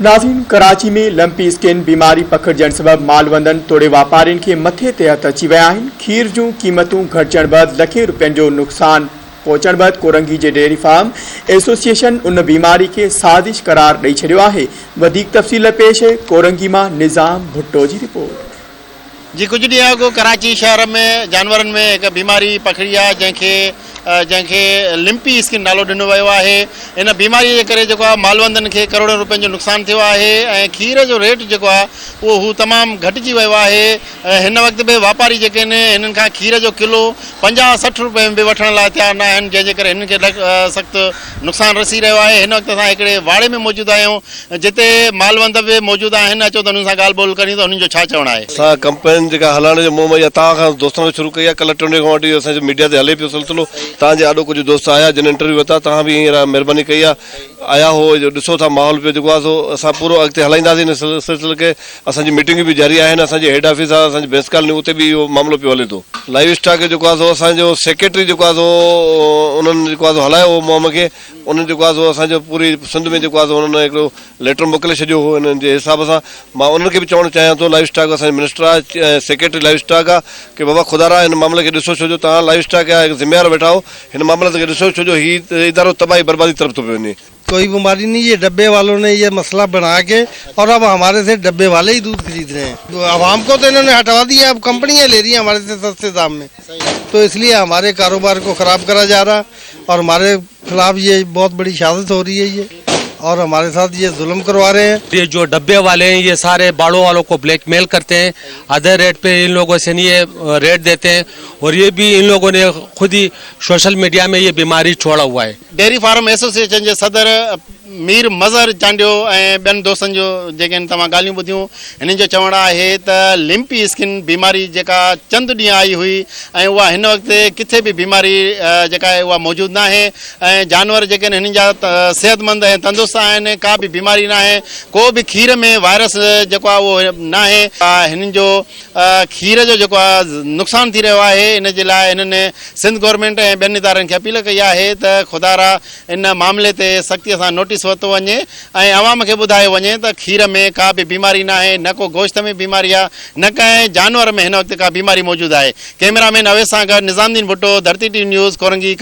नाज़रीन, कराची में lumpy skin बीमारी पखड़जण सबब मालवंदन तोड़े वापारियुनि खे मथे ते हथ अची विया आहिनि। खीर जूं क़ीमतूं घटिजण बैदि लखें रुपयनि जो नुक़सान पहुचण बैदि कोरंगी जे डेयरी फार्म एसोसिएशन उन बीमारी के साज़िश करार ॾेई छॾियो आहे। वधीक तफ़सील पेश कोरंगी मां निज़ाम भुट्टो जी रिपोर्ट। जी, कुछ ॾींहं अॻु कराची शहर में जानवरनि में हिकु बीमारी पखड़ी आहे जंहिंखे लिम्पी स्किन नालो ॾिनो वियो आहे। इन बीमारीअ जे करे जेको आहे मालवंदनि खे करोड़नि रुपयनि जो नुक़सानु थियो आहे ऐं खीर जो रेट जेको आहे उहो हू तमामु घटिजी वियो आहे। हिन वक़्तु बि वापारी जेके आहिनि हिननि खां खीर जो किलो 50-60 रुपए में बि वठण लाइ तयारु न आहिनि, जंहिंजे करे हिननि खे सख़्तु नुक़सानु रसी रहियो आहे। हिन वक़्तु असां हिकिड़े वाड़े में मौजूदु आहियूं जिते मालवंद बि मौजूदु आहिनि। अचो त हुननि सां ॻाल्हि ॿोल करियूं त हुननि जो छा चवणु आहे। असां कंपनी जेका हलाइण जो मोह या तव्हां खां दोस्तनि खे शुरू कई आहे, कल्ह 2 खां वठी असांजो मीडिया ते हले पियो सिलसिलो। तव्हांजे ॾाढो कुझु दोस्त आया जिन इंटरव्यू वरिता, तव्हां बि हींअर महिरबानी कई आहे, आया हो, जो ॾिसो था माहौल पियो जेको आहे सो असां पूरो अॻिते हलाईंदासीं हिन सिलसिले खे। असांजी मीटिंग बि जारी आहिनि, असांजी हेड ऑफिस आहे असांजी बेंस कॉलोनी, उते बि इहो मामिलो पियो हले थो। लाइव स्टॉक जेको आहे सो असांजो सेक्रेटरी जेको आहे सो उन्हनि जेको आहे सो हलायो हो मुहिम खे। उन्हनि जेको आहे सो असांजो पूरी सिंध में जेको आहे सो उन्हनि हिकिड़ो लेटर मोकिले छॾियो हो। हिननि जे हिसाब सां मां उन्हनि खे बि चवणु चाहियां थो, लाइव स्टॉक असांजो मिनिस्टर आहे, सेक्रेटरी लाइव स्टॉक आहे, कि बाबा खुदारा हिन मामले खे ॾिसो, छो जो तव्हां लाइव स्टॉक जा ज़िम्मेवार वेठा हो, हिन मामले खे ॾिसो, छो जो हीउ इदारो तबाही बर्बादी तरफ थो पियो वञे। कोई बीमारी नहीं, ये डब्बे वालों ने ये मसला बना के और अब हमारे से डब्बे वाले ही दूध खरीद रहे हैं। आवाम को तो इन्होंने हटवा दिया, अब कंपनियां ले रही हैं हमारे से सस्ते दाम में, तो इसलिए हमारे कारोबार को ख़राब करा जा रहा और हमारे खिलाफ ये बहुत बड़ी शहादत हो रही है ये, और हमारे साथ ये जुल्म करवा रहे हैं। ये जो डब्बे वाले हैं ये सारे बाड़ों वालों को ब्लैकमेल करते हैं, आधे रेट पे इन लोगों से नहीं ये रेट देते हैं, और ये भी इन लोगों ने खुद ही सोशल मीडिया में ये बीमारी छोड़ा हुआ है। डेयरी फार्म एसोसिएशन के सदर मीर मज़हर चांडियो ऐं ॿियनि दोस्तनि जो जेके आहिनि तव्हां ॻाल्हियूं ॿुधियूं, हिननि जो चवणु आहे त लिम्पी स्किन बीमारी जेका चंद ॾींहं आई हुई ऐं उहा हिन वक़्तु किथे बि बीमारी जेका आहे उहा मौजूदु न आहे ऐं जानवर जेके आहिनि हिननि जा सेहतमंद ऐं तंदुरुस्त आहिनि, का बि बीमारी न आहे, को बि खीर में वायरस जेको आहे उहो न आहे। हिननि जो खीर जो जेको आहे नुक़सानु थी रहियो आहे, इन जे लाइ हिननि सिंध गवर्नमेंट ऐं ॿियनि इदारनि खे अपील कई आहे त खुदारा इन मामले ते सख़्तीअ सां नोटिस वरितो वञे ऐं अवाम खे ॿुधायो वञे त खीर में का बि बीमारी न आहे, न को गोश्त में बीमारी आहे, न कंहिं जानवर में हिन वक़्तु का बीमारी मौजूदु आहे। कैमरामैन अवेस सां गॾु निज़ामुद्दीन भुट्टो, धरती टीवी न्यूज़, कोरंगी।